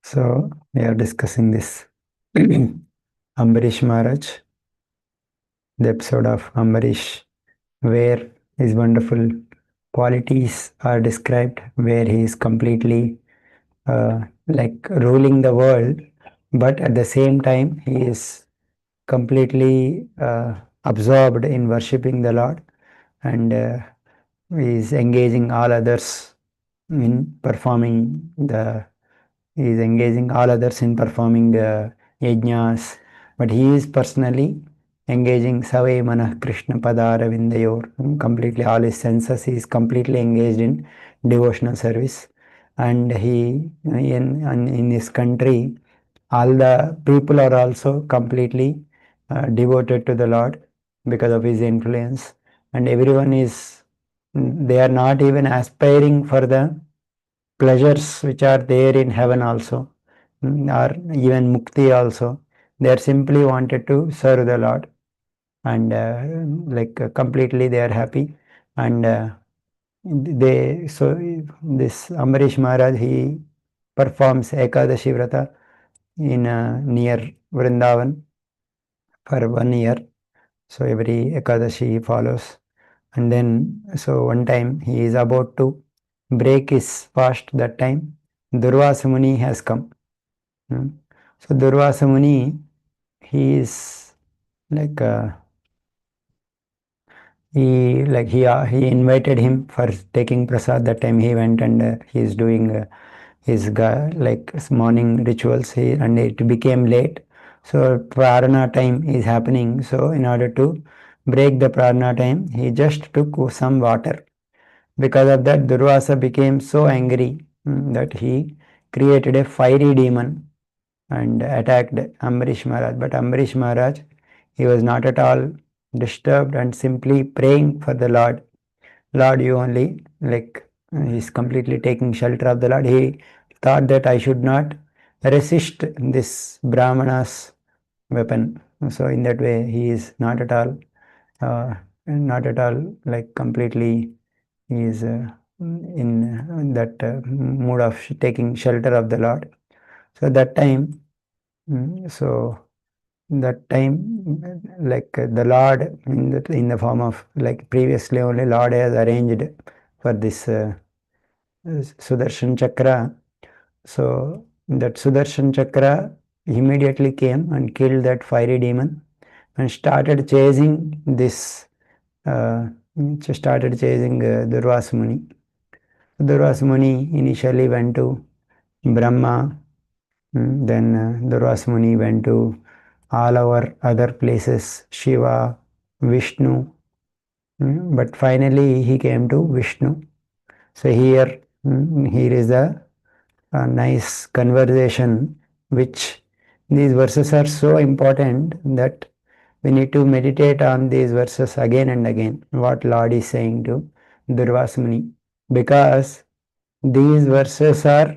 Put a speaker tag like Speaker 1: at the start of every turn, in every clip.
Speaker 1: So we are discussing this Ambarish Maharaj, the episode of Ambarish, where his wonderful qualities are described, where he is completely like ruling the world, but at the same time he is completely absorbed in worshipping the Lord, and he is engaging all others in performing the he is engaging all others in performing yajnas, but he is personally engaging Savai Manah Krishna Padara Vindayor, completely all his senses, he is completely engaged in devotional service. And in his country, all the people are also completely devoted to the Lord because of his influence, and everyone is, they are not even aspiring for the pleasures which are there in heaven also, or even mukti also. They are simply wanted to serve the Lord, and completely they are happy. And this Ambarish Maharaj, he performs Ekadashi Vrata in near Vrindavan for 1 year. So every Ekadashi he follows. And then, so one time he is about to break his fast. That time Durvasa Muni has come. So Durvasa Muni, he is like he invited him for taking prasad. That time he went, and he is doing his morning rituals. And it became late. So prarana time is happening. So in order to break the prarana time, he just took some water. Because of that, Durvasa became so angry that he created a fiery demon and attacked Ambarish Maharaj. But Ambarish Maharaj, he was not at all disturbed and simply praying for the Lord. Lord, you only, he's completely taking shelter of the Lord. He thought that I should not resist this Brahmana's weapon. So in that way, he is not at all like completely, he is in that mood of taking shelter of the Lord. So that time, so that time, the Lord in the form of, like previously only Lord has arranged for this Sudarshan Chakra. So that Sudarshan Chakra immediately came and killed that fiery demon and started chasing uh, Durvasa Muni. Durvasa Muni initially went to Brahma. Then Durvasa Muni went to all our other places, Shiva, Vishnu, but finally he came to Vishnu. So here is a nice conversation, which these verses are so important that we need to meditate on these verses again and again, what Lord is saying to Durvasa Muni, because these verses are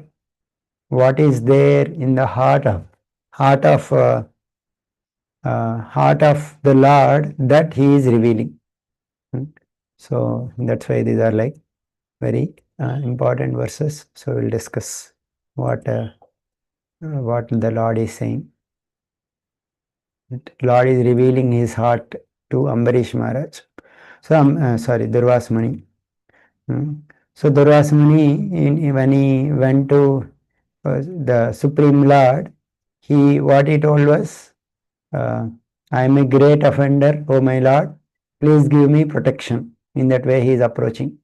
Speaker 1: what is there in the heart of heart of the Lord that He is revealing. So that's why these are like very important verses. So we'll discuss what the Lord is saying. Lord is revealing His heart to Ambarish Maharaj. So Durvasa Muni. So Durvasa Muni, when he went to the Supreme Lord, what he told was, I am a great offender, O my Lord, please give me protection. In that way he is approaching.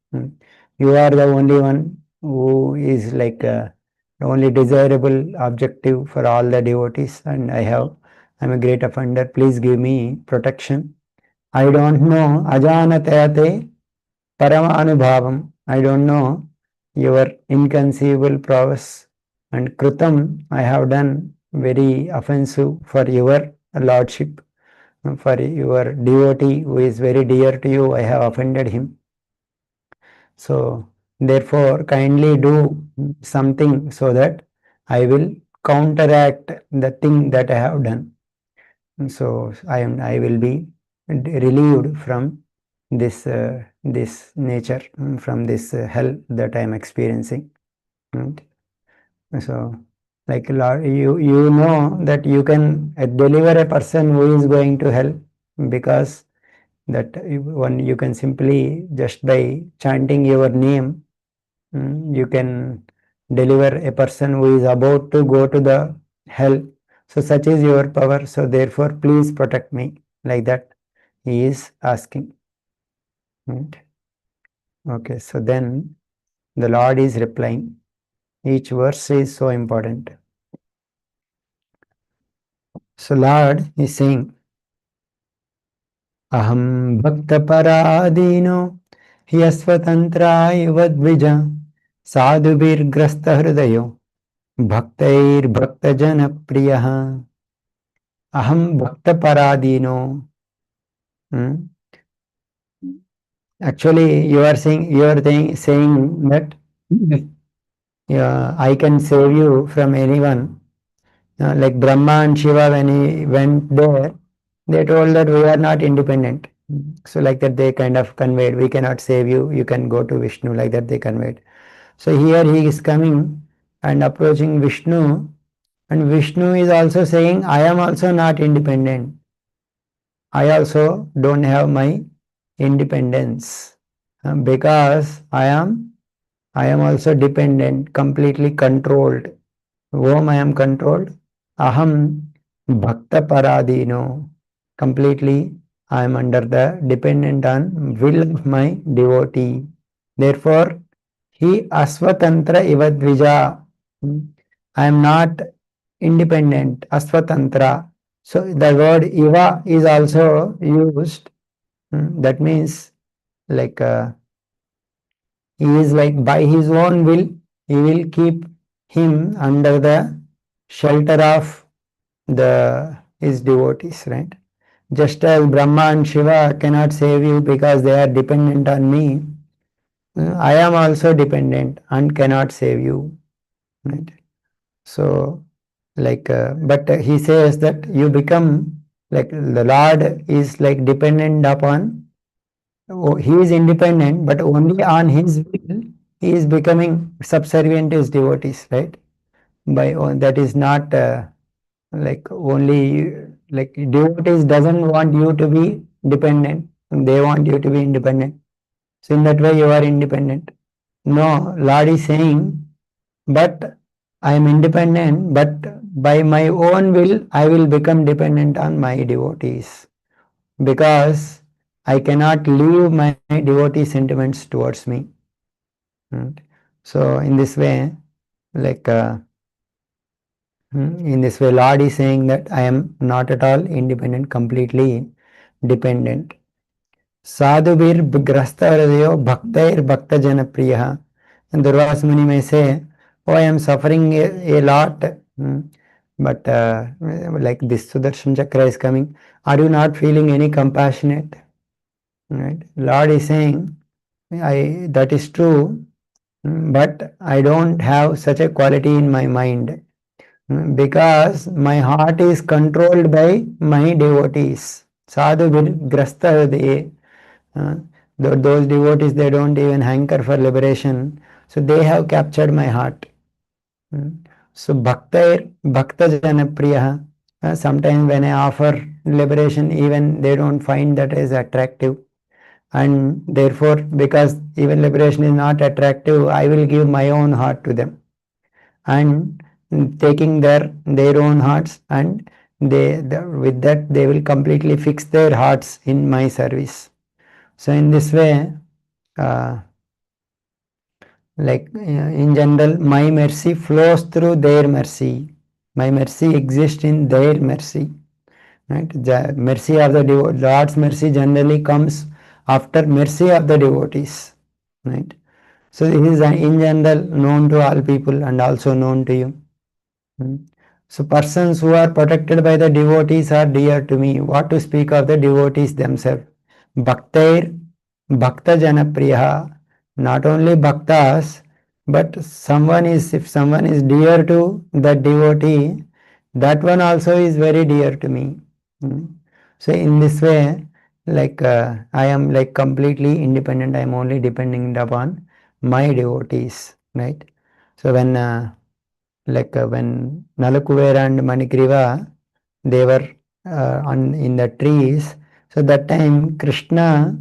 Speaker 1: You are the only one who is like the only desirable objective for all the devotees, and I am a great offender, please give me protection. I don't know, ajanatayate paramanubhavam, I don't know your inconceivable prowess, and Krutam, I have done very offensive for your lordship, for your devotee who is very dear to you, I have offended him. So therefore kindly do something so that I will counteract the thing that I have done. So I will be relieved from this nature, from this hell that I am experiencing. Right? So Like you know that you can deliver a person who is going to hell, because that one you can simply just by chanting your name, you can deliver a person who is about to go to the hell. So such is your power. So therefore, please protect me. Like that, he is asking. Right? Okay. So then the Lord is replying. Each verse is so important. So Lord is saying, Aham bhakta paradino ह्यस्वतंत्रा इव द्विज साधुभिर्ग्रस्त हृदयो भक्तैर्भक्त जन प्रियः. Aham bhakta paradino. Actually, you are saying that yeah, I can save you from anyone. Like Brahma and Shiva, when he went there, they told that we are not independent. So like that they kind of conveyed, we cannot save you, you can go to Vishnu, like that they conveyed. So here he is coming and approaching Vishnu, and Vishnu is also saying, I am also not independent. I also don't have my independence, because I am also dependent, completely controlled. Whom I am controlled? Aham bhakta paradino. Completely I am under the dependent on will of my devotee. Therefore, he asvatantra ivadvija. I am not independent. Asvatantra. So the word iva is also used. That means like he is like by his own will, he will keep him under the shelter of the his devotees, right? Just as Brahma and Shiva cannot save you because they are dependent on me, I am also dependent and cannot save you, right? So, like, but he says that you become like the Lord is like dependent upon. He is independent, but only on his will he is becoming subservient to his devotees, right? By that is not like only like devotees doesn't want you to be dependent, they want you to be independent. So in that way you are independent. No, Lord is saying, but I am independent, but by my own will I will become dependent on my devotees, because I cannot leave my devotee sentiments towards me. Right? So in this way, like in this way, Lord is saying that I am not at all independent, completely dependent. Sadhuvir grasta hridayo bhaktair bhakta janapriya. And Durvasa Muni may say, oh, I am suffering a lot. But like this Sudarshan Chakra is coming, are you not feeling any compassionate? Right? Lord is saying, that is true, but I don't have such a quality in my mind, because my heart is controlled by my devotees. Sadhu grasta hridaye. Those devotees, they don't even hanker for liberation, so they have captured my heart. So bhakta janapriya. Sometimes when I offer liberation, even they don't find that as attractive, and therefore because even liberation is not attractive, I will give my own heart to them, and taking their own hearts, and with that they will completely fix their hearts in my service. So in this way, uh, like in general, my mercy flows through their mercy. My mercy exists in their mercy. Right? The mercy of the Lord's mercy generally comes after mercy of the devotees. Right? So this is in general known to all people and also known to you. So persons who are protected by the devotees are dear to me. What to speak of the devotees themselves? Bhaktair Bhakta Janapriya. Not only bhaktas, but if someone is dear to the devotee, that one also is very dear to me. So in this way, like I am like completely independent. I am only depending upon my devotees, right? So when like when Nalakuvera and Manikriva, they were in the trees. So that time Krishna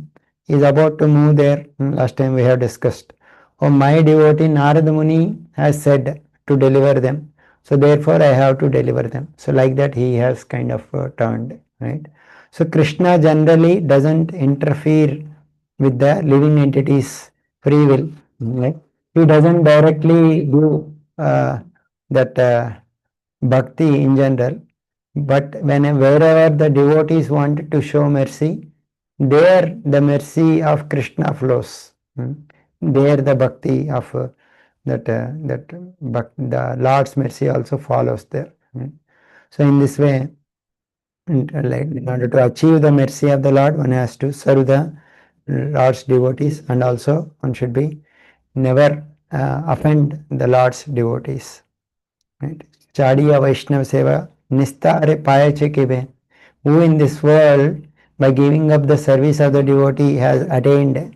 Speaker 1: is about to move there. Last time we have discussed. Oh, my devotee Narada Muni has said to deliver them. So therefore I have to deliver them. So like that he has kind of turned, right? So Krishna generally doesn't interfere with the living entities' free will, right? He doesn't directly give that bhakti in general, but wherever the devotees want to show mercy, there the mercy of Krishna flows. There the bhakti of the Lord's mercy also follows there. So in this way, like in order to achieve the mercy of the Lord, one has to serve the Lord's devotees, and also one should be never offend the Lord's devotees. Right? Chadiya Vaishnava Seva Nistare Payache Kibe. Who in this world, by giving up the service of the devotee, has attained,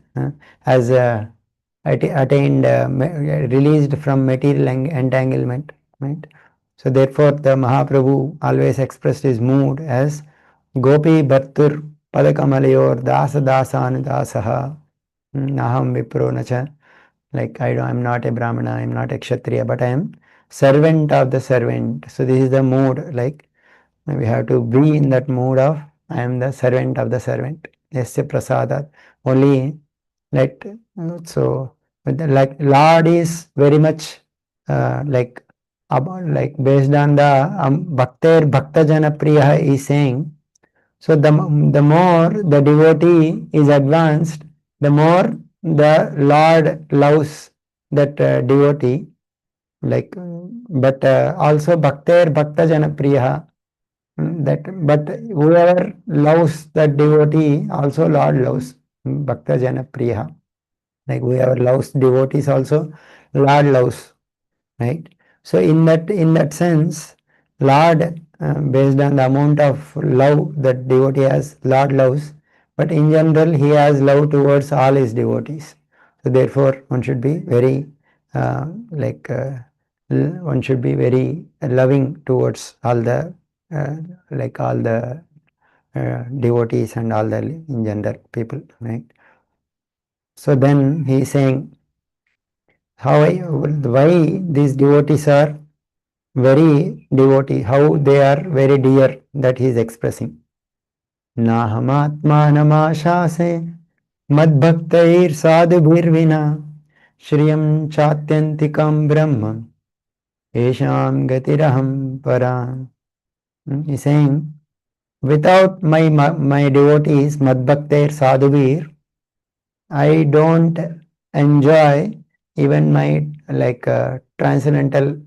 Speaker 1: released from material entanglement. Right? So therefore, the Mahaprabhu always expressed his mood as Gopi Bhattur Padakamalayur Dasa Dasan Dasaha Naham Vipro Nacha. Like I'm not a Brahmana, I'm not a Kshatriya, but I am servant of the servant. So this is the mood, like we have to be in that mood of I am the servant of the servant. Yasya prasadat. Only like so like Lord is very much like based on the Bhakter Bhakta Jana Priya is saying. So the more the devotee is advanced, the more the Lord loves that devotee. Like, but also Bhakter Bhakta Jana Priya. That, but whoever loves that devotee, also Lord loves. Bhakta Jana Priya. Like whoever loves devotees, also Lord loves. Right? So in that sense, Lord, based on the amount of love that devotee has, Lord loves, but in general he has love towards all his devotees. So therefore one should be very one should be very loving towards all the all the devotees and all the in general people, right? So then he is saying why these devotees are very devotee, how they are very dear, that he is expressing. Nahamatmanamashase madbhaktair sadhubhirvina shriyam chatyantikam brahma esham gatiraham param. He is saying, without my devotees, madbhaktair sadhubhir, I don't enjoy even my transcendental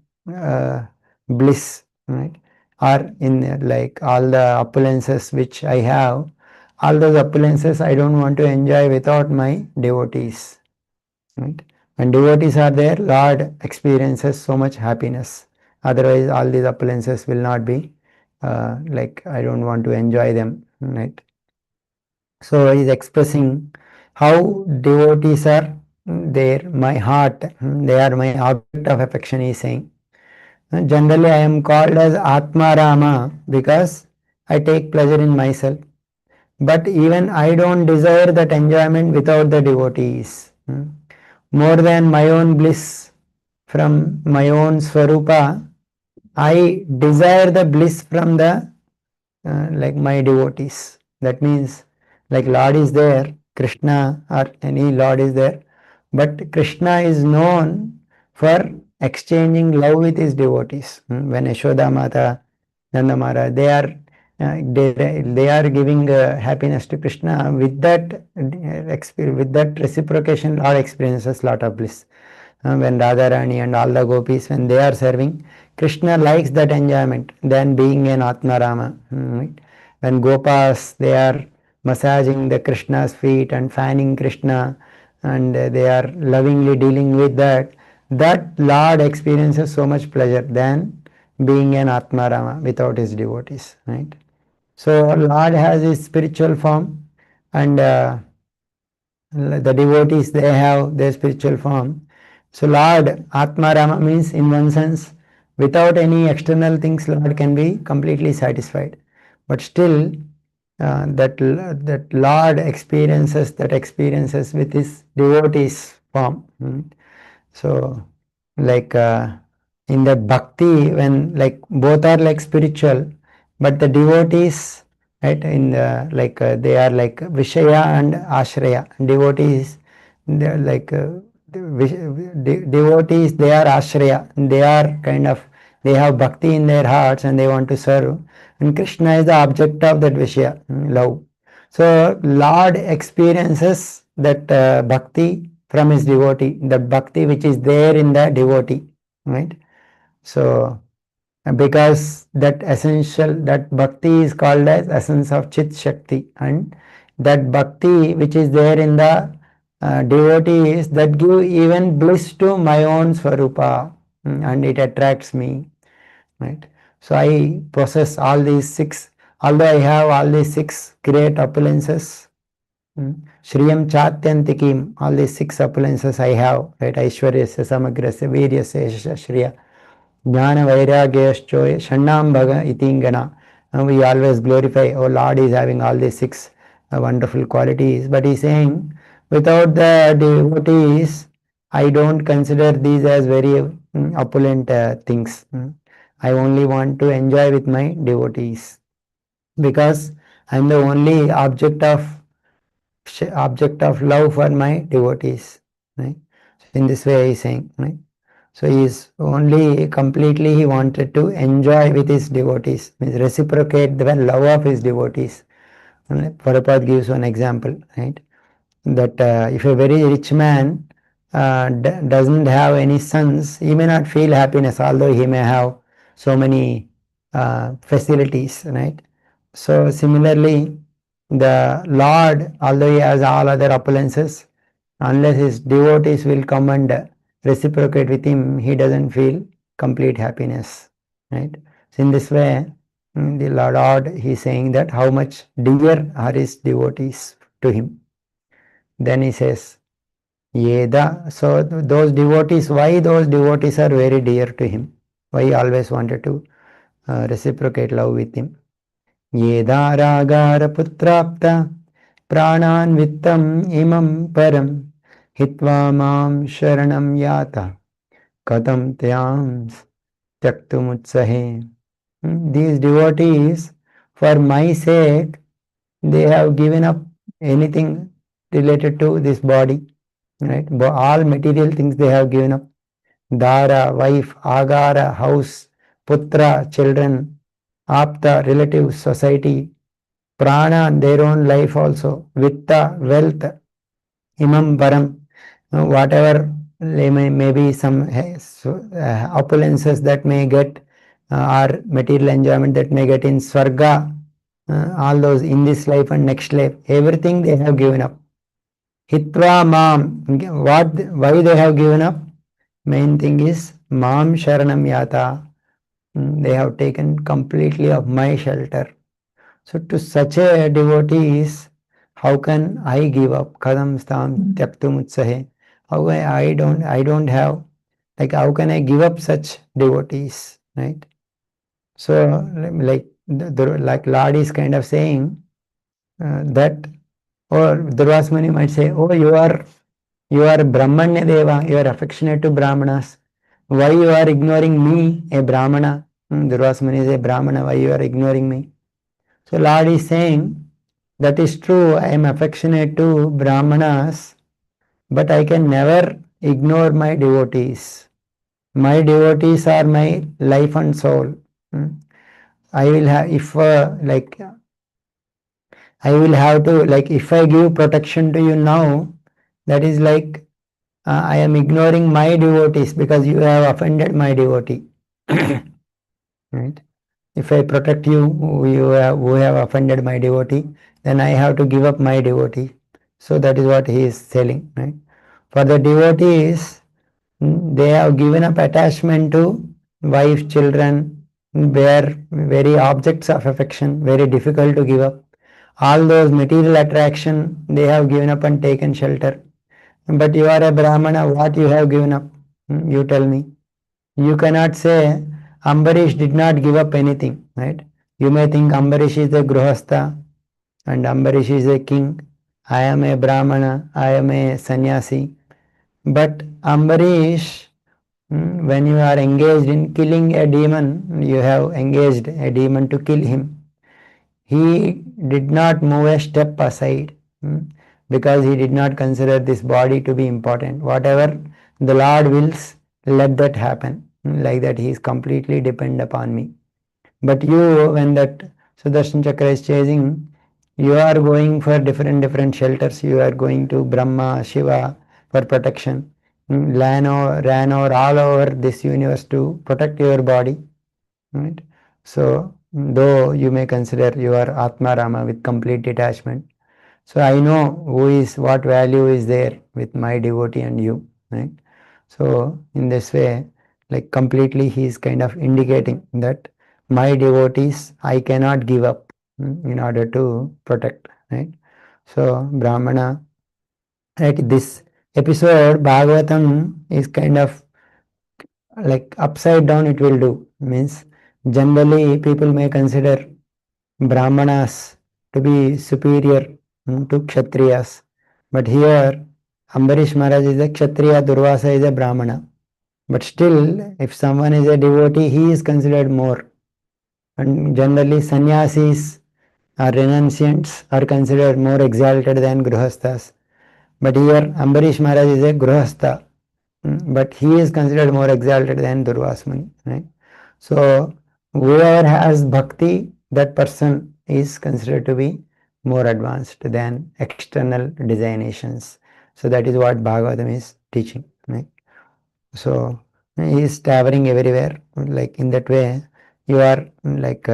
Speaker 1: bliss, right? Or in like all the opulences which I have, all those opulences I don't want to enjoy without my devotees, right? When devotees are there, Lord experiences so much happiness. Otherwise, all these opulences will not be I don't want to enjoy them, right? So he is expressing how devotees are there, my heart, they are my object of affection, he is saying. Generally, I am called as Atma Rama because I take pleasure in myself. But even I don't desire that enjoyment without the devotees. More than my own bliss from my own Swarupa, I desire the bliss from the like my devotees. That means like Lord is there, Krishna or any Lord is there, but Krishna is known for exchanging love with his devotees. When Yashoda Mata, Nanda Maharaj, they are giving happiness to Krishna. With that with that reciprocation, Lord experiences lot of bliss. When Radharani and all the gopis, when they are serving, Krishna likes that enjoyment than being an Atma Rama. Right? When Gopas, they are massaging the Krishna's feet and fanning Krishna, and they are lovingly dealing with that, that Lord experiences so much pleasure than being an Atma Rama without his devotees. Right? So Lord has his spiritual form, and the devotees, they have their spiritual form. So Lord Atma Rama means in one sense without any external things, Lord can be completely satisfied. But still, that Lord experiences with his devotees form. So, like in that bhakti, when like both are like spiritual, but the devotees, right, in the like they are like Vishaya and Ashraya. Devotees, they are like devotees, they are Ashraya. They are kind of, they have bhakti in their hearts and they want to serve. And Krishna is the object of that Vishaya, love. So Lord experiences that bhakti from his devotee, the bhakti which is there in the devotee, right? So because that essential, that bhakti is called as essence of Chit Shakti, and that bhakti which is there in the devotees, that give even bliss to my own Swarupa, and it attracts me, right? So I possess all these six, although I have all these six great opulences, Shriyam Chatyantikim, all these six opulences I have, right? Aishwaryasya, Samagrasya, Viryasya, Yashasya, Shriya, Jnana Vairagyaschoya, Shannam Bhaga Itingana. And we always glorify, oh Lord is having all these six wonderful qualities. But he's saying, without the devotees, I don't consider these as very opulent things. I only want to enjoy with my devotees because I'm the only object of love for my devotees, right? So in this way he is saying, right? So he is only completely, he wanted to enjoy with his devotees, means reciprocate the love of his devotees. Prabhupada gives one example, right? That if a very rich man doesn't have any sons, he may not feel happiness, although he may have so many facilities, right? So similarly, the Lord, although he has all other opulences, unless his devotees will come and reciprocate with him, he doesn't feel complete happiness, right? So in this way, the Lord, he is saying that how much dear are his devotees to him. Then he says, Yeda. So those devotees, why those devotees are very dear to him? Why he always wanted to reciprocate love with him? Yeda ragara putrapta pranan vittam imam param hitva mam sharanam yata katam tyams tyaktumutssahe. These devotees, for my sake, they have given up anything related to this body, right? All material things they have given up. Dara, wife, agara, house, putra, children, apta, relatives, society, prana, their own life also, vitta, wealth, imam param, whatever maybe some opulences that may get, or material enjoyment that may get in Swarga, all those in this life and next life, everything they have given up. Hitva mam, why they have given up? Main thing is mam sharanam yata. They have taken completely of my shelter. So to such a devotees, how can I give up? Kadam stam tyaktum utsahe. How I don't have, like how can I give up such devotees, right? So like Lord is kind of saying that, or Durvasa Muni might say, oh you are Brahmanya Deva, you are affectionate to Brahmanas. Why you are ignoring me, a Brahmana? Durvasa Muni is a Brahmana, why you are ignoring me? So Lord is saying, that is true, I am affectionate to Brahmanas, but I can never ignore my devotees. My devotees are my life and soul. I will have, if I will have to, like, if I give protection to you now, that is like I am ignoring my devotees because you have offended my devotee. Right? If I protect you, who have offended my devotee, then I have to give up my devotee. So that is what he is telling. Right? For the devotees, they have given up attachment to wife, children, they are very objects of affection, very difficult to give up. All those material attraction, they have given up and taken shelter. But you are a Brahmana, what you have given up? You tell me. You cannot say, Ambarish did not give up anything, right? You may think Ambarish is a Grihastha and Ambarish is a king. I am a Brahmana, I am a sannyasi. But Ambarish, when you are engaged in killing a demon, you have engaged a demon to kill him. He did not move a step aside, because he did not consider this body to be important. Whatever the Lord wills, let that happen. Like that, he is completely dependent upon me. But you, when that Sudarshan Chakra is chasing, you are going for different shelters. You are going to Brahma, Shiva for protection. Ran over all over this universe to protect your body. Right? So, though you may consider your Atma Rama with complete detachment, so I know who is, what value is there with my devotee and you, right? So in this way, like completely he is kind of indicating that my devotees I cannot give up in order to protect, right? So Brahmana, right, this episode Bhagavatam is kind of like upside down it will do. Means generally people may consider Brahmanas to be superior to Kshatriyas. But here Ambarish Maharaj is a Kshatriya, Durvasa is a Brahmana. But still, if someone is a devotee, he is considered more. And generally, sannyasis or renunciants are considered more exalted than Grihasthas. But here, Ambarish Maharaj is a Grihastha, but he is considered more exalted than Durvasa Muni. Right? So, whoever has bhakti, that person is considered to be more advanced than external designations. So, that is what Bhagavatam is teaching. Right? So, he is towering everywhere. Like in that way, you are like,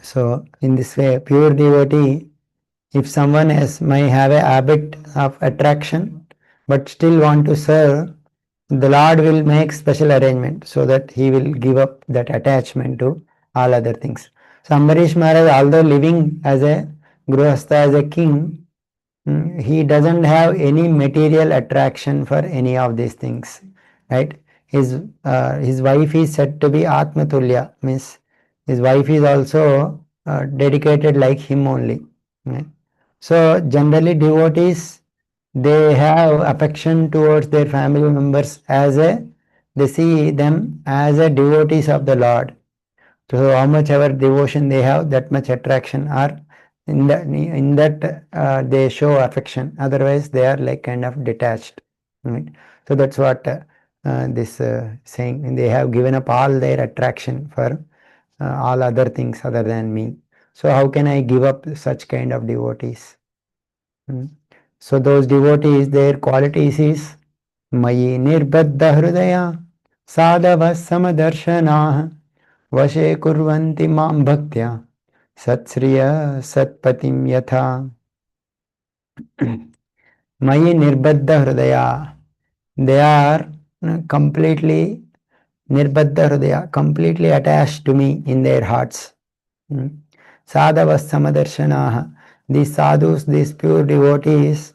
Speaker 1: so in this way, pure devotee, if someone may have a habit of attraction but still want to serve, the Lord will make special arrangement so that he will give up that attachment to all other things. So Ambarish Maharaj, although living as a Grihastha, as a king, he doesn't have any material attraction for any of these things, right? His wife is said to be Atmatulya, means his wife is also dedicated like him only. Right? So generally devotees, they have affection towards their family members as a, they see them as a devotees of the Lord. So how much ever devotion they have, that much attraction, or in that they show affection. Otherwise, they are like kind of detached. Right? So that's what this saying. And they have given up all their attraction for all other things other than me. So how can I give up such kind of devotees? So those devotees, their qualities is Mayi Nirbadda Hridaya Sadava Samadarshana वशे कुर्वन्ति मां भक्त्या सत्श्रिय सत्पतिं यथा मयि निर्बद्ध हृदया, they are completely nirbadda hridaya, completely attached to me in their hearts. Sadhava samadarshanaha, these sadhus, these pure devotees,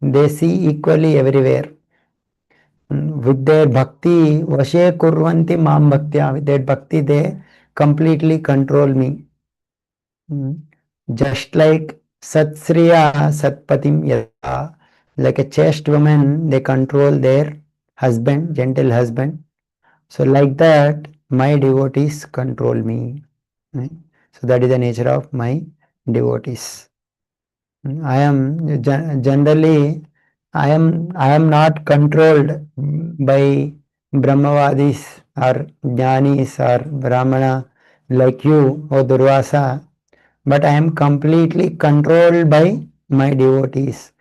Speaker 1: they see equally everywhere. With their bhakti, vashe kurvanti mam bhaktya, with their bhakti they completely control me. Just like Satsriya Satpatim Yata, like a chaste woman, they control their husband, gentle husband. So like that, my devotees control me. Right? So that is the nature of my devotees. I am generally, I am not controlled by Brahmavadis or Jnanis or Brahmana like you, O Durvasa, but I am completely controlled by my devotees.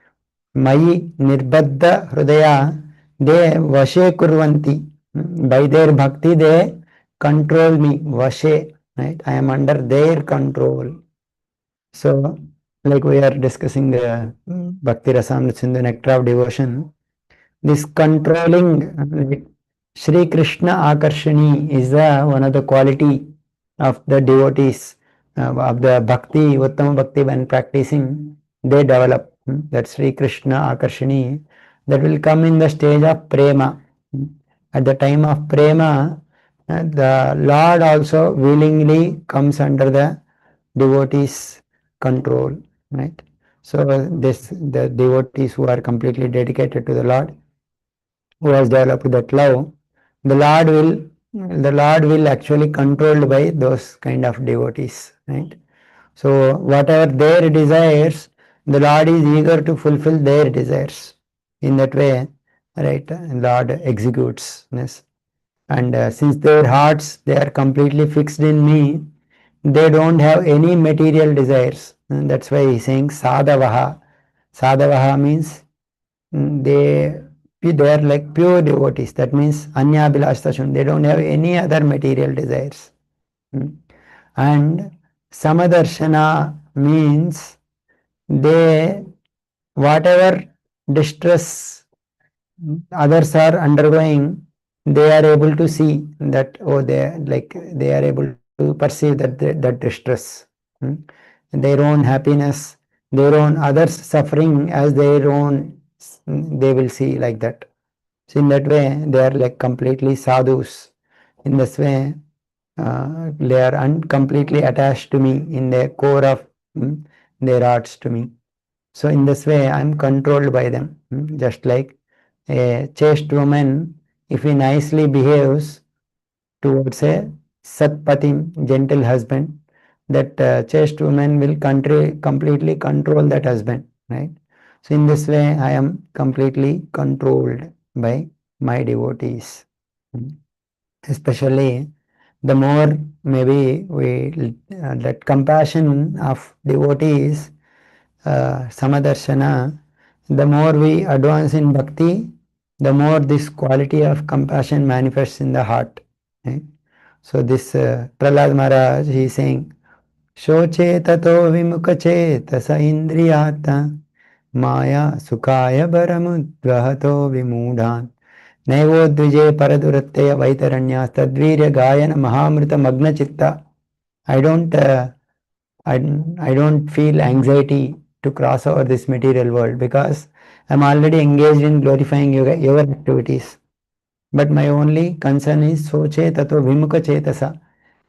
Speaker 1: Mayi nirbadda hridaya, they vashe kurvanti. By their bhakti, they control me. Vashe, right? I am under their control. So, like we are discussing the Bhakti Rasamrita Sindhu Nectar of Devotion, this controlling, like Sri Krishna Akarshani is one of the quality of the devotees of the Bhakti, Uttama Bhakti when practicing, they develop that Sri Krishna Akarshani that will come in the stage of Prema. At the time of Prema, The Lord also willingly comes under the devotees' control, right? So this the devotees who are completely dedicated to the Lord, who has developed that love, the Lord will the Lord will actually controlled by those kind of devotees, right? So whatever their desires, the Lord is eager to fulfill their desires. In that way, right? Lord executes. Yes. And since their hearts they are completely fixed in me, they don't have any material desires. And that's why he's saying sadavaha. Sadavaha means they are like pure devotees. That means anya bilastashun. They don't have any other material desires. Mm. And samadarshana means they whatever distress others are undergoing, they are able to see that, oh, they are able to perceive that distress. Hmm? Their own happiness, their own others suffering as their own, they will see like that. So in that way they are like completely sadhus. In this way they are completely attached to me in their core of their hearts to me. So in this way, I am controlled by them. Just like a chaste woman, if he nicely behaves towards a satpatim, gentle husband, that chaste woman will completely control that husband, right? So in this way, I am completely controlled by my devotees. Mm. Especially the more maybe we that compassion of devotees, Samadarshana, the more we advance in bhakti, the more this quality of compassion manifests in the heart. Right? So this Prahlad Maharaj, he is saying, Shoche tato vimuka chetasa indriyata maya sukaya baramudvahato vimudhan naivodvije paradurattaya vaitaranya tadvirya gayana mahamrita magna chitta. I don't I, I don't feel anxiety to cross over this material world because I'm already engaged in glorifying your activities. But my only concern is soche tato vimukha chetasa.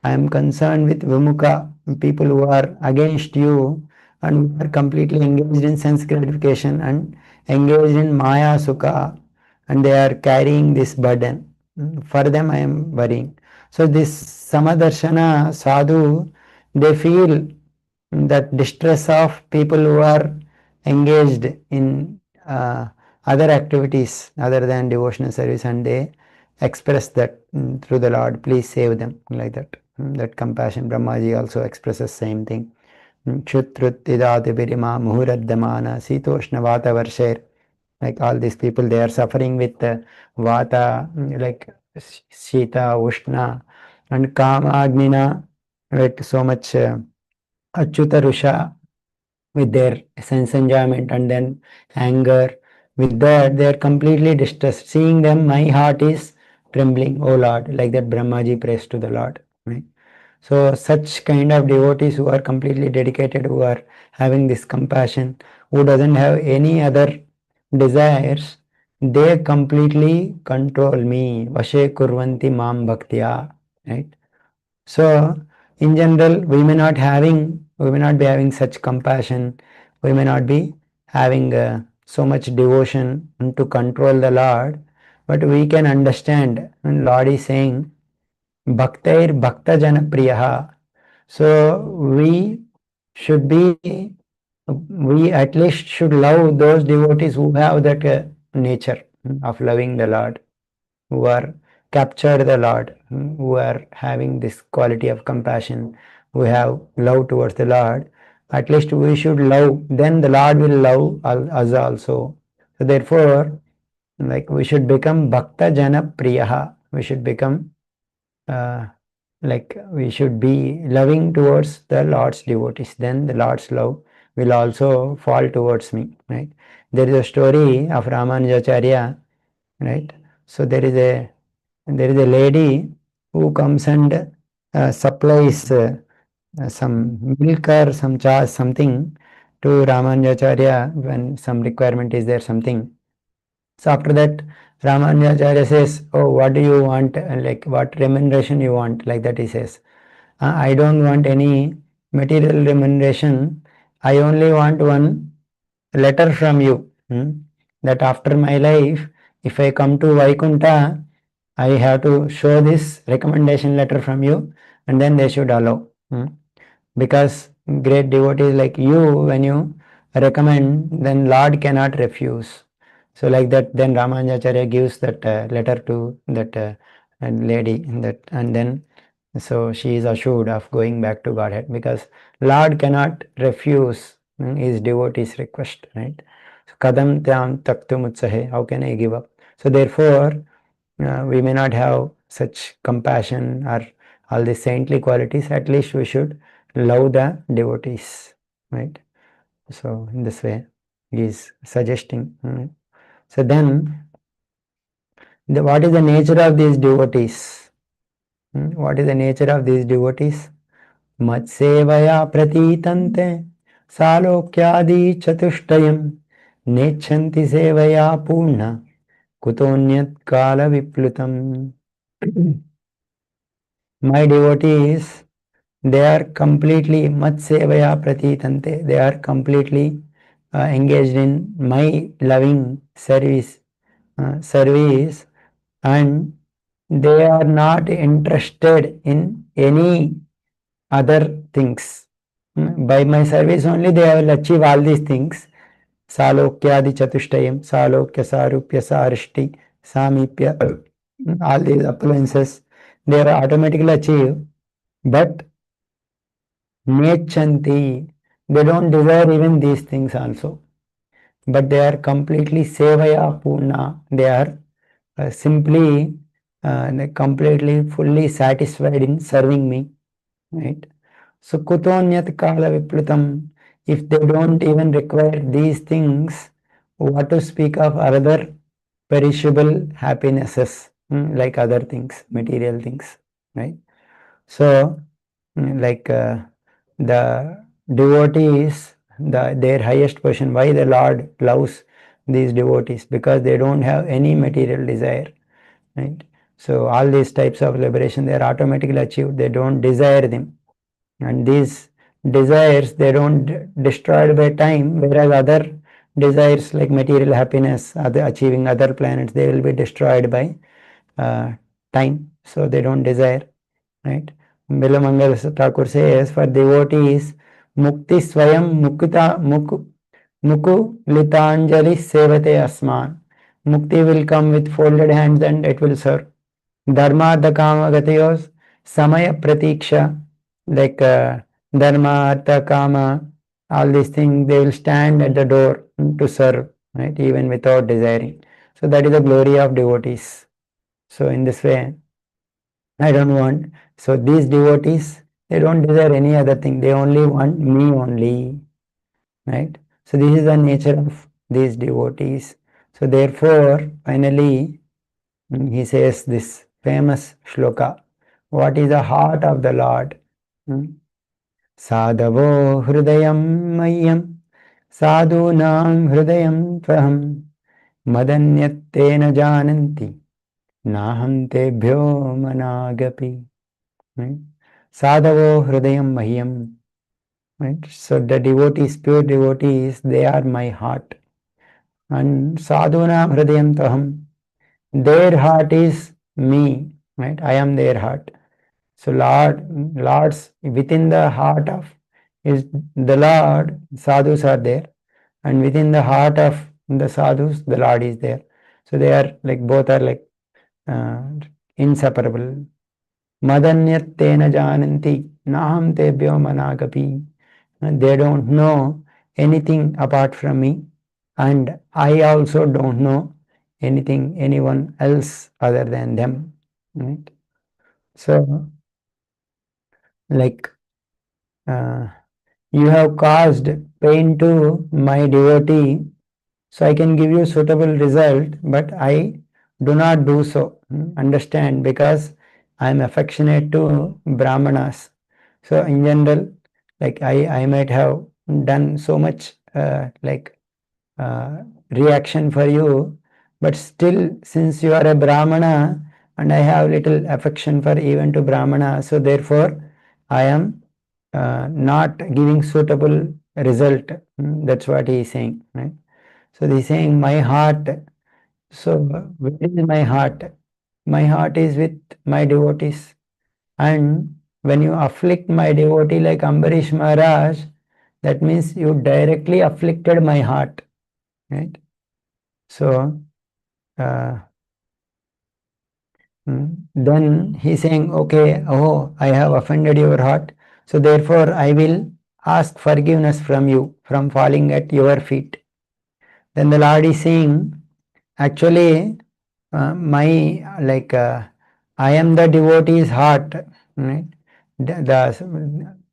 Speaker 1: I am concerned with vimukha, people who are against you and who are completely engaged in sense gratification and engaged in maya sukha, and they are carrying this burden. For them I am worrying. So this samadarshana sadhu, they feel that distress of people who are engaged in other activities other than devotional service, and they express that through the Lord, please save them, like that. That compassion, Brahmaji also expresses same thing. Kshutrut idati birima muhuraddamana sitoshna vata varsher. Like all these people, they are suffering with vata, like shita, ushna, and kama agnina, with so much achyuta rusha, with their sense enjoyment, and then anger. With that, they are completely distressed. Seeing them, my heart is trembling, oh Lord, like that Brahmaji prays to the Lord. Right? So, such kind of devotees who are completely dedicated, who are having this compassion, who doesn't have any other desires, they completely control me. Vashe kurvanti mam bhaktya. Right? So, in general, we may not be having such compassion, we may not be having so much devotion to control the Lord, but we can understand when Lord is saying, Bhaktair Bhakta Jana Priyaha. So, should be, we at least should love those devotees who have that nature of loving the Lord, who are captured the Lord, who are having this quality of compassion, who have love towards the Lord. At least we should love, then the Lord will love us also. So therefore, like we should become Bhakta Jana Priyaha. We should become uh, like we should be loving towards the Lord's devotees. Then the Lord's love will also fall towards me. Right? There is a story of Ramanujacharya. Right? So there is a lady who comes and supplies some milk or some cha something to Ramanujacharya when some requirement is there something. So after that, Ramanujacharya says, oh, what do you want, like what remuneration you want, like that he says. I don't want any material remuneration. I only want one letter from you, that after my life, if I come to Vaikunta, I have to show this recommendation letter from you, and then they should allow. Because great devotees like you, when you recommend, then Lord cannot refuse. So like that, then Ramanujacharya gives that letter to that lady, and then so she is assured of going back to Godhead, because Lord cannot refuse his devotee's request, right? So, kadam tyam taktum utsahe, how can I give up? So therefore, we may not have such compassion or all the saintly qualities. At least we should love the devotees, right? So in this way, he is suggesting. So then, what is the nature of these devotees? What is the nature of these devotees? मत्सेवया प्रतीतन्ते सालोक्यादि चतुष्टयम् नेच्छन्ति सेवया पूर्ण कुतोऽन्यत् कालविप्लुतम्. My devotees, they are completely matsevaya pratitante. They are completely engaged in my loving service, and they are not interested in any other things. By my service only they will achieve all these things. Salokyadi chatushtayam, salokya, sarupya, sarishti, samipya, all these appliances, they are automatically achieved. But nechanti, they don't desire even these things also. But they are completely sevaya purna. They are simply, completely, fully satisfied in serving me. Right? So kutonyat kala viplutam. If they don't even require these things, what to speak of other perishable happinesses, like other things, material things, right? So, like the devotees, their highest position, why the Lord loves these devotees? Because they don't have any material desire, right? So all these types of liberation, they are automatically achieved. They don't desire them, and these desires, they don't destroyed by time, whereas other desires like material happiness, other achieving other planets, they will be destroyed by uh, time, so they don't desire, right? Bilamangal Thakur says, for devotees, mukti swayam mukulitanjali sevate asman. Mukti will come with folded hands and it will serve. Dharma artha kama gatayos samaya pratiksha, like dharma, artha, kama, all these things, they will stand at the door to serve, right? Even without desiring. So that is the glory of devotees. So in this way, I don't want. So these devotees, they don't desire any other thing. They only want me only, right? So this is the nature of these devotees. So therefore, finally, he says this famous shloka. What is the heart of the Lord? Sadhavo hridayam mayyam sadhunam hridayam tvaham madanyattena jananti naham tebhyo managapi. Right? Sadhavo hridayam mahyam. Right? So the devotees, pure devotees, they are my heart. And sadhunam hridayam taham. Their heart is me. Right? I am their heart. So Lord's within the heart of is the Lord, sadhus are there, and within the heart of the sadhus, the Lord is there. So they are like, both are like uh, inseparable. Madanyattena jananti naham tebhyo managapi. They don't know anything apart from me, and I also don't know anyone else other than them. Right? So, like, uh, you have caused pain to my devotee, so I can give you suitable result, but I do not do so. Understand? Because I am affectionate to Brahmanas. So in general, like I might have done so much like reaction for you, but still, since you are a Brahmana and I have little affection for even to Brahmana, so therefore I am not giving suitable result. That's what he is saying, right? So he is saying my heart. So where is my heart? My heart is with my devotees. And when you afflict my devotee like Ambarish Maharaj, that means you directly afflicted my heart, right? So uh, then he's saying, okay, oh, I have offended your heart. So therefore, I will ask forgiveness from you from falling at your feet. Then the Lord is saying, actually, I am the devotee's heart, right?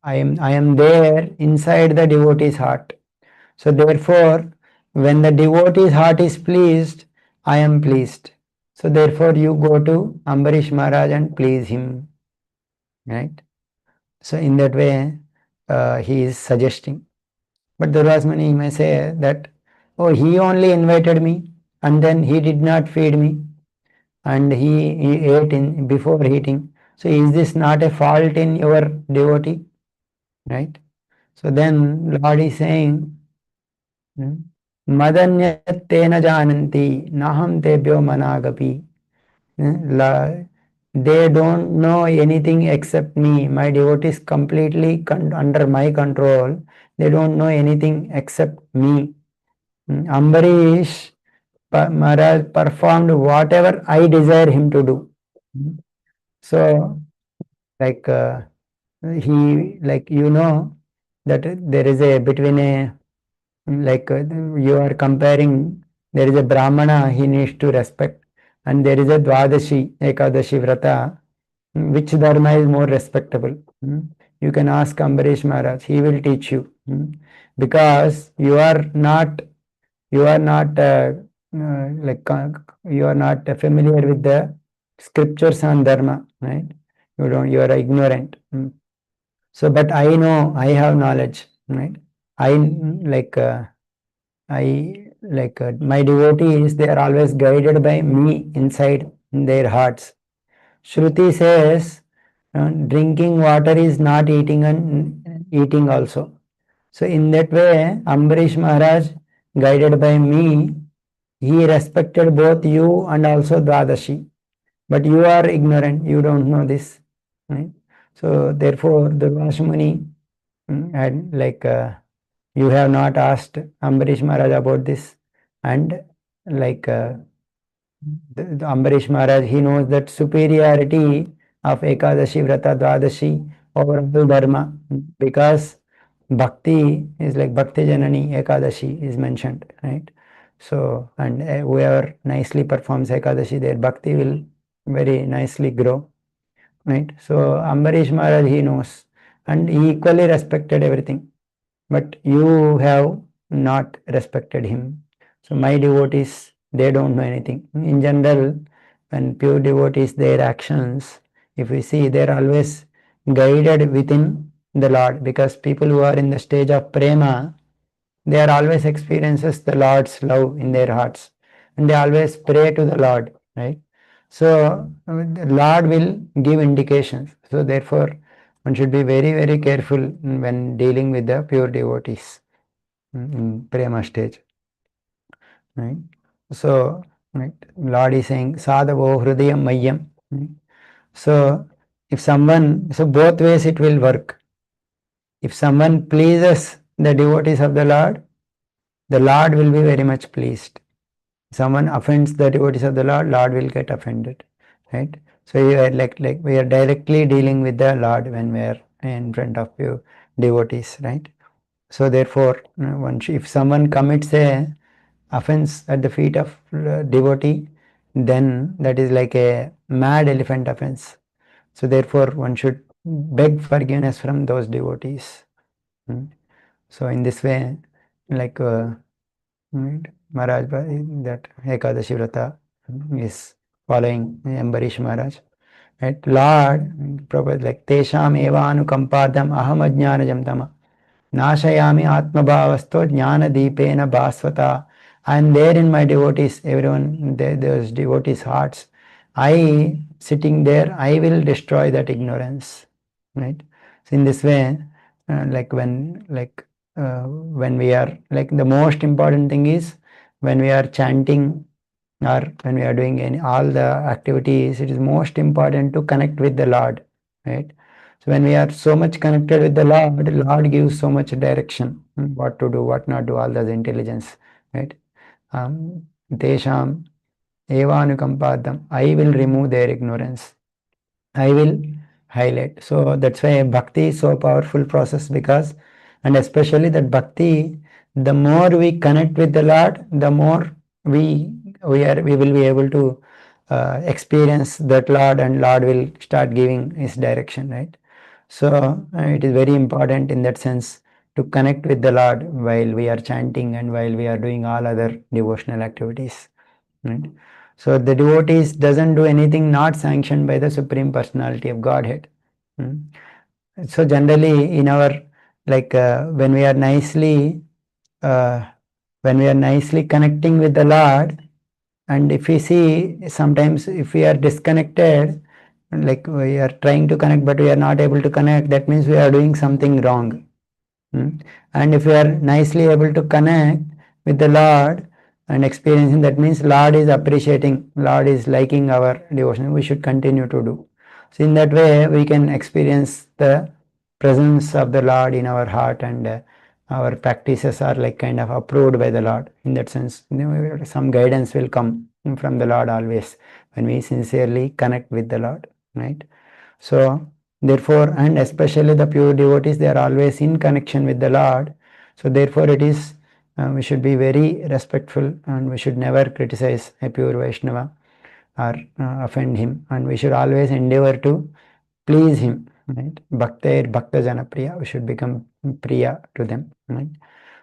Speaker 1: I am there inside the devotee's heart. So therefore, when the devotee's heart is pleased, I am pleased. So therefore, you go to Ambarish Maharaj and please him, right? So in that way, he is suggesting. But Durvasmani may say that, oh, he only invited me and then he did not feed me and he ate in before eating. So is this not a fault in your devotee, right? So then Lord is saying, Madanyate na jananti naham tebhyo managapi. They don't know anything except me. My devotees completely under my control. They don't know anything except me. Ambarish Maharaj performed whatever I desire him to do. So, like that there is a between a you are comparing, there is a Brahmana he needs to respect and there is a Dwadashi, Ekadashi Vrata, which dharma is more respectable. You can ask Ambarish Maharaj, he will teach you. Because you are not you are not familiar with the scriptures on dharma, right? You are ignorant. So, but I know, I have knowledge, right? I like my devotees, they are always guided by me inside their hearts. Shruti says, drinking water is not eating and eating also. So in that way, Ambarish Maharaj, guided by me, he respected both you and also Dwadashi. But you are ignorant, you don't know this, right? So therefore, Durvasa Muni had you have not asked Ambarish Maharaj about this, and like the Ambarish Maharaj, he knows that superiority of Ekadashi, Vrata, Dwadashi over all dharma, because Bhakti is like Bhakti Janani Ekadashi is mentioned, right? So, and whoever nicely performs Ekadashi, their Bhakti will very nicely grow, right? So, Ambarish Maharaj, he knows, and he equally respected everything, but you have not respected him. So my devotees, they don't know anything. In general, when pure devotees, their actions, if we see, they're always guided within the Lord, because people who are in the stage of prema, they are always experiences the Lord's love in their hearts, and they always pray to the Lord, right? So the Lord will give indications. So therefore, one should be very, very careful when dealing with the pure devotees in prema stage, right? So, right, Lord is saying, Sadhavo Hrudayam Mayyam. Right? So, if someone, so both ways it will work. If someone pleases the devotees of the Lord will be very much pleased. Someone offends the devotees of the Lord will get offended, right? So you are like we are directly dealing with the Lord when we are in front of you devotees, right? So therefore, if someone commits a offense at the feet of devotee, then that is like a mad elephant offense. So therefore, one should beg forgiveness from those devotees. So in this way, like Maharaj, that Ekadashi Vrata is following Ambarish Maharaj. Right? Lord, Prabhupada, like Tesham evanukampadam aham ajnanajam tama nashayami atmabhavasto jnana deepena bhasvata I'm there in my devotees, everyone, those devotees' hearts. I sitting there, I will destroy that ignorance, right? So in this way, when we are like the most important thing is when we are chanting or when we are doing all the activities, it is most important to connect with the Lord, right? So when we are so much connected with the Lord gives so much direction, what to do, what not do, all those intelligence, right? Tesham evanukampadam. I will remove their ignorance. I will highlight. So that's why bhakti is so powerful process because, and especially that bhakti, the more we connect with the Lord, the more we we will be able to experience that Lord, and Lord will start giving His direction, right? So it is very important in that sense to connect with the Lord while we are chanting and while we are doing all other devotional activities, right? So the devotees doesn't do anything not sanctioned by the Supreme Personality of Godhead. Mm. So generally in our when we are uh, nicely connecting with the Lord, and if we see sometimes if we are disconnected, like we are trying to connect but we are not able to connect, that means we are doing something wrong. And if we are nicely able to connect with the Lord and experiencing, that means Lord is appreciating, Lord is liking our devotion, we should continue to do. So in that way we can experience the presence of the Lord in our heart, and our practices are like kind of approved by the Lord. In that sense, some guidance will come from the Lord always when we sincerely connect with the Lord, right? So therefore, and especially the pure devotees, they are always in connection with the Lord. So therefore it is, we should be very respectful, and we should never criticize a pure Vaishnava or offend him, and we should always endeavor to please him, right? Bhaktair Bhakta Jana Priya, we should become Priya to them, right?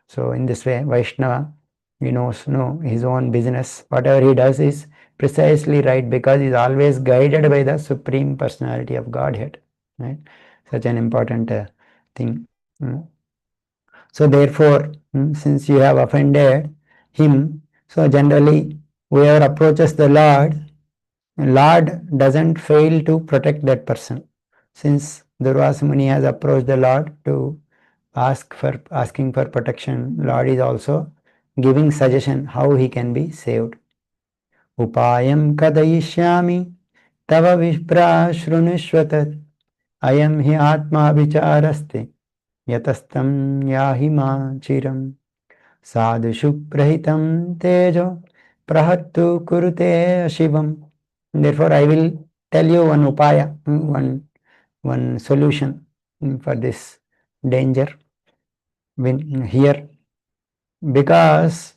Speaker 1: So in this way, Vaishnava, he knows no his own business. Whatever he does is precisely right because he is always guided by the Supreme Personality of Godhead. Right? Such an important thing. Mm. So therefore, since you have offended him, so generally whoever approaches the Lord doesn't fail to protect that person. Since Durvasa Muni has approached the Lord to asking for protection, Lord is also giving suggestion how he can be saved. Upayam kadayishyami tava vipra shrunishvatat ayam hi atma vicharaste yatastam yahima chiram sadhushu prahitam tejo prahattu kurute shivam. Therefore, I will tell you one upaya, one solution for this danger. When here, because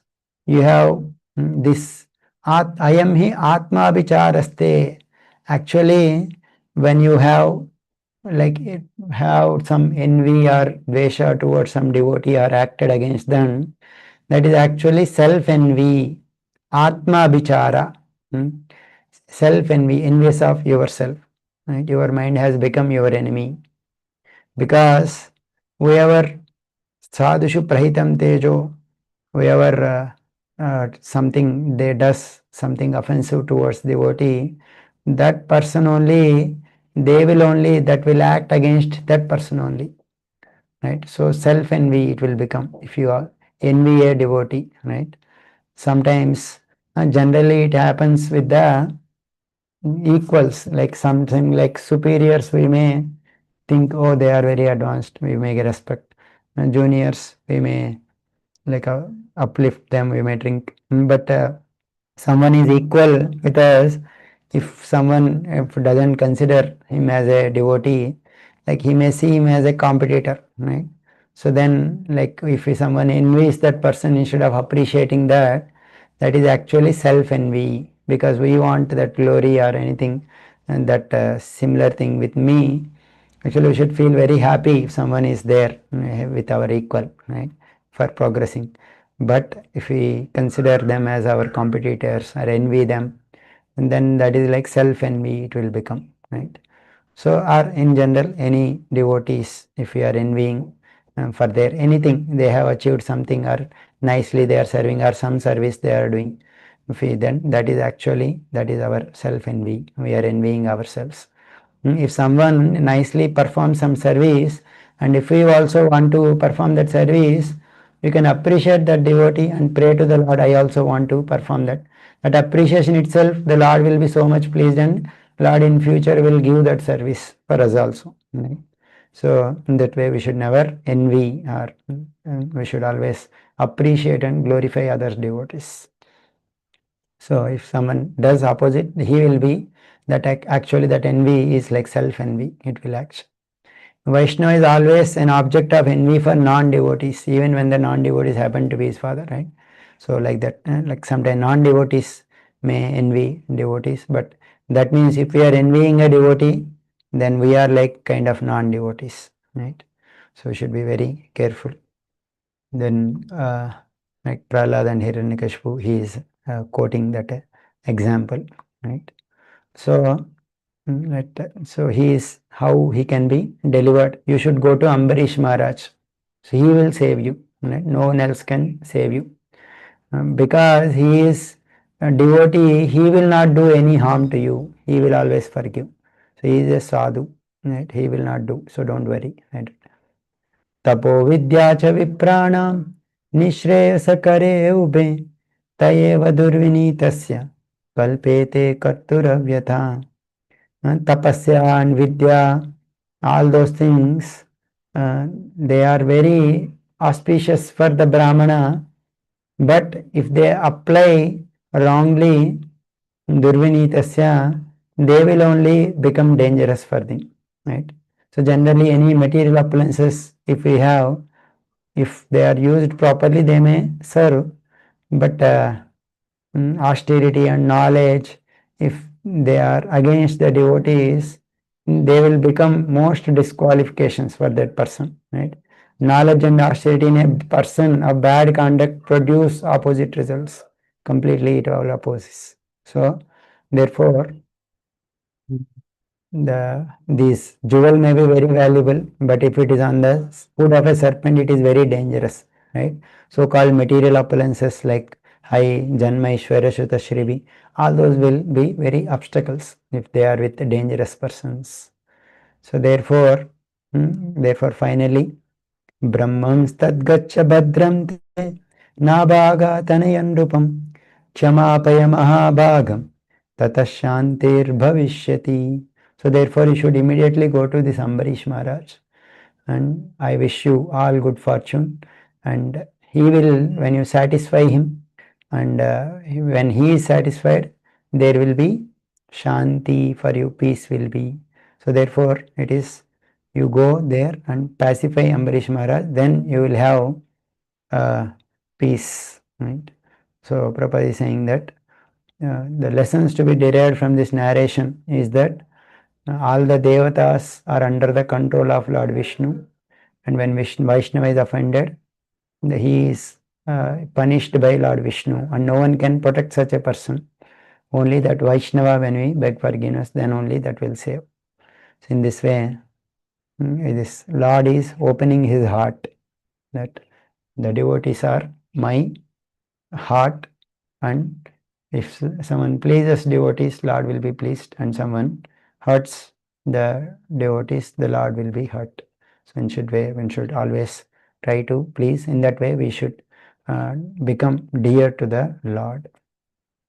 Speaker 1: you have this I am hi atma vicharaste. Actually, when you have have some envy or dvesha towards some devotee or acted against them, that is actually self envy, atma vichara, self envy, envious of yourself. Right? Your mind has become your enemy because whoever sadhushu prahitam tejo, whoever something they does something offensive towards devotee, that person only, they will only, that will act against that person only, right? So self envy it will become if you are envy a devotee, right? Sometimes generally it happens with the equals, like something like superiors, we may think, oh, they are very advanced, we may get respect, and juniors we may like uplift them, we may drink, but someone is equal with us, if someone if doesn't consider him as a devotee, like he may see him as a competitor, right? So then like if someone envies that person instead of appreciating that, that is actually self envy because we want that glory or anything, and that similar thing with me. Actually, we should feel very happy if someone is there with our equal, right, for progressing. But if we consider them as our competitors or envy them, and then that is like self envy, it will become, right? So, or in general, any devotees, if we are envying, for their anything they have achieved something, or nicely they are serving, or some service they are doing. Then that is actually, that is our self envy. We are envying ourselves. If someone nicely performs some service, and if we also want to perform that service, we can appreciate that devotee and pray to the Lord, I also want to perform that. That appreciation itself, the Lord will be so much pleased, and Lord in future will give that service for us also. Right? So in that way we should never envy, or we should always appreciate and glorify others' devotees. So if someone does opposite, he will be that, actually that envy is like self envy. It will act. Vaishnava is always an object of envy for non-devotees, even when the non-devotees happen to be his father, right? So like that, like sometimes non-devotees may envy devotees, but that means if we are envying a devotee, then we are like kind of non-devotees, right? So we should be very careful. Then like Prahlad and Hiranyakashipu, he is quoting that example, right? So so he is, how he can be delivered. You should go to Ambarish Maharaj. So he will save you. Right? No one else can save you. Because he is a devotee, he will not do any harm to you. He will always forgive. So he is a sadhu. Right? He will not do. So don't worry. Right? तपो विद्या च विप्राणां निःश्रेयसकरे उभे तयेव दुर्विनीतस्य कल्पेते कर्तुरव्यथा. Tapasya and vidya, all those things, they are very auspicious for the Brahmana, but if they apply wrongly, Durvinitasya, they will only become dangerous for them. Right? So generally any material appliances, if we have, if they are used properly, they may serve, but austerity and knowledge, if they are against the devotees, they will become most disqualifications for that person. Right? Knowledge and austerity in a person of bad conduct produce opposite results. Completely it all opposes. So therefore this jewel may be very valuable, but if it is on the food of a serpent, it is very dangerous, right? So called material appliances like high Janma Ishwara Shuta Shrivi, all those will be very obstacles if they are with dangerous persons. So therefore finally, Brahmam Stadgacha Bhadram Te Nabhaga Tanayan Rupam Kshamapaya Mahabhagam Tatashantir Bhavishyati. So therefore you should immediately go to this Ambarish Maharaj, and I wish you all good fortune, and he will, when you satisfy him, and when he is satisfied, there will be Shanti for you, peace will be. So therefore it is, you go there and pacify Ambarish Maharaj, then you will have peace, right? So Prabhupada is saying that the lessons to be derived from this narration is that all the devatas are under the control of Lord Vishnu, and when Vaishnava is offended, he is punished by Lord Vishnu, and no one can protect such a person. Only that Vaishnava, when we beg forgiveness, then only that will save. So in this way, this Lord is opening his heart, that the devotees are my heart, and if someone pleases devotees, Lord will be pleased, and someone hurts the devotees, the Lord will be hurt. So in should way, one should always try to please. In that way, we should become dear to the Lord.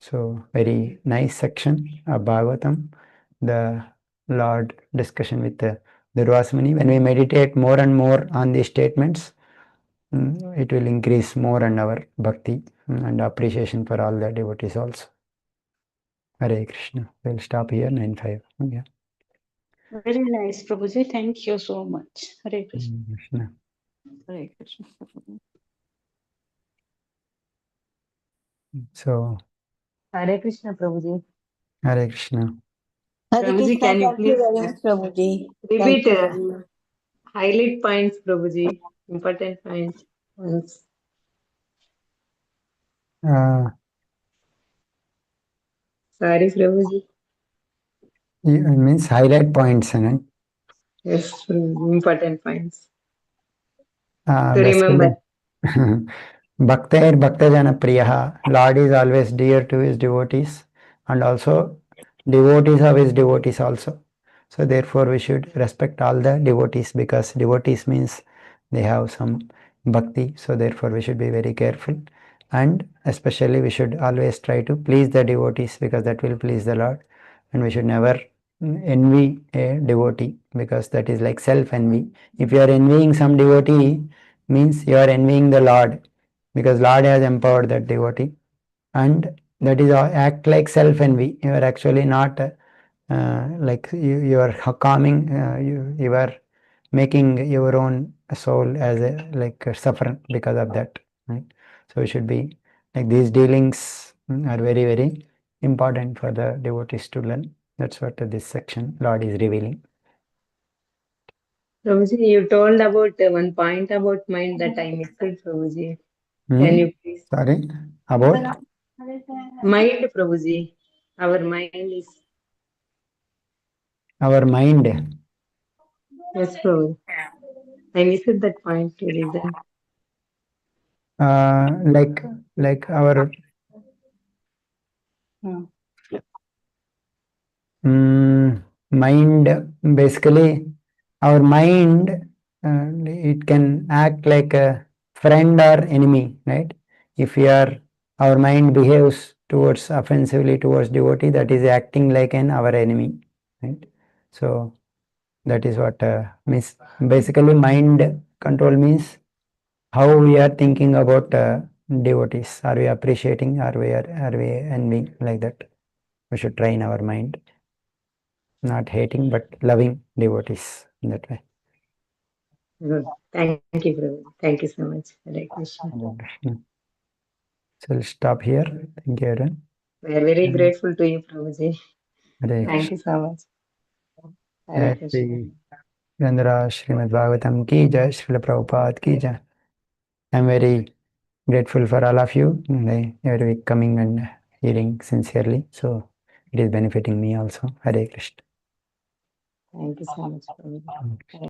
Speaker 1: So very nice section of Bhagavatam, the Lord discussion with the Durvasa Muni. When we meditate more and more on these statements, it will increase more in our bhakti and appreciation for all the devotees also. Hare Krishna. We'll stop here, 9:05. Yeah.
Speaker 2: Very nice, Prabhuji. Thank you so much. Hare Krishna.
Speaker 1: Krishna.
Speaker 2: Hare Krishna.
Speaker 1: So,
Speaker 2: Hare Krishna, Prabhuji.
Speaker 1: Hare Krishna.
Speaker 3: Hare
Speaker 2: Prabhuji,
Speaker 3: Krishna,
Speaker 2: can you
Speaker 3: thank you
Speaker 2: please
Speaker 3: very much, Prabhuji.
Speaker 2: repeat
Speaker 3: Thank you very much.
Speaker 2: highlight points, Prabhuji? Important points. Once.
Speaker 1: Uh,
Speaker 2: Sorry, Prabhuji.
Speaker 1: it means highlight points, right?
Speaker 2: Yes, Prabhuji. Important points.
Speaker 3: To remember.
Speaker 1: Bhaktair Bhaktajana Priyaha. Lord is always dear to his devotees, and also devotees of his devotees also. So therefore we should respect all the devotees, because devotees means they have some bhakti. So therefore we should be very careful, and especially we should always try to please the devotees, because that will please the Lord. And we should never envy a devotee, because that is like self envy. If you are envying some devotee, means you are envying the Lord, because Lord has empowered that devotee, and that is act like self envy. You are actually not like you are calming, you are making your own soul as a like suffer because of that, right? So we should be like, these dealings are very very important for the devotees to learn. That's what this section Lord is revealing.
Speaker 3: Prabhuji, you told about one point about mind that I missed it, Prabhuji. Can you please?
Speaker 1: Sorry, about
Speaker 3: Mind, Prabhuji. Our mind is.
Speaker 1: our mind.
Speaker 3: Yes, Prabhuji. I missed that point to listen.
Speaker 1: Like our mind, basically our mind, it can act like a friend or enemy, right? If we are, our mind behaves towards offensively towards devotee, that is acting like an our enemy, right? So that is what means. Basically mind control means how we are thinking about devotees. Are we appreciating, are we envying, like that? We should train our mind, not hating but loving devotees in that way.
Speaker 3: Good. Thank you, Prabhuji. Thank you so much. Hare Krishna.
Speaker 1: Hare Krishna. So we'll stop here. Thank you, everyone.
Speaker 3: We are very grateful to you, Prabhuji.
Speaker 1: Hare
Speaker 3: Thank you so much. Hare
Speaker 1: Krishna.
Speaker 3: Krishna.
Speaker 1: Gandhara Srimad Bhagavatam ki jai, Srila Prabhupada ki jai. I'm very grateful for all of you, every week coming and hearing sincerely. So it is benefiting me also. Hare Krishna.
Speaker 3: Thank you so much, Prabhuji. Hare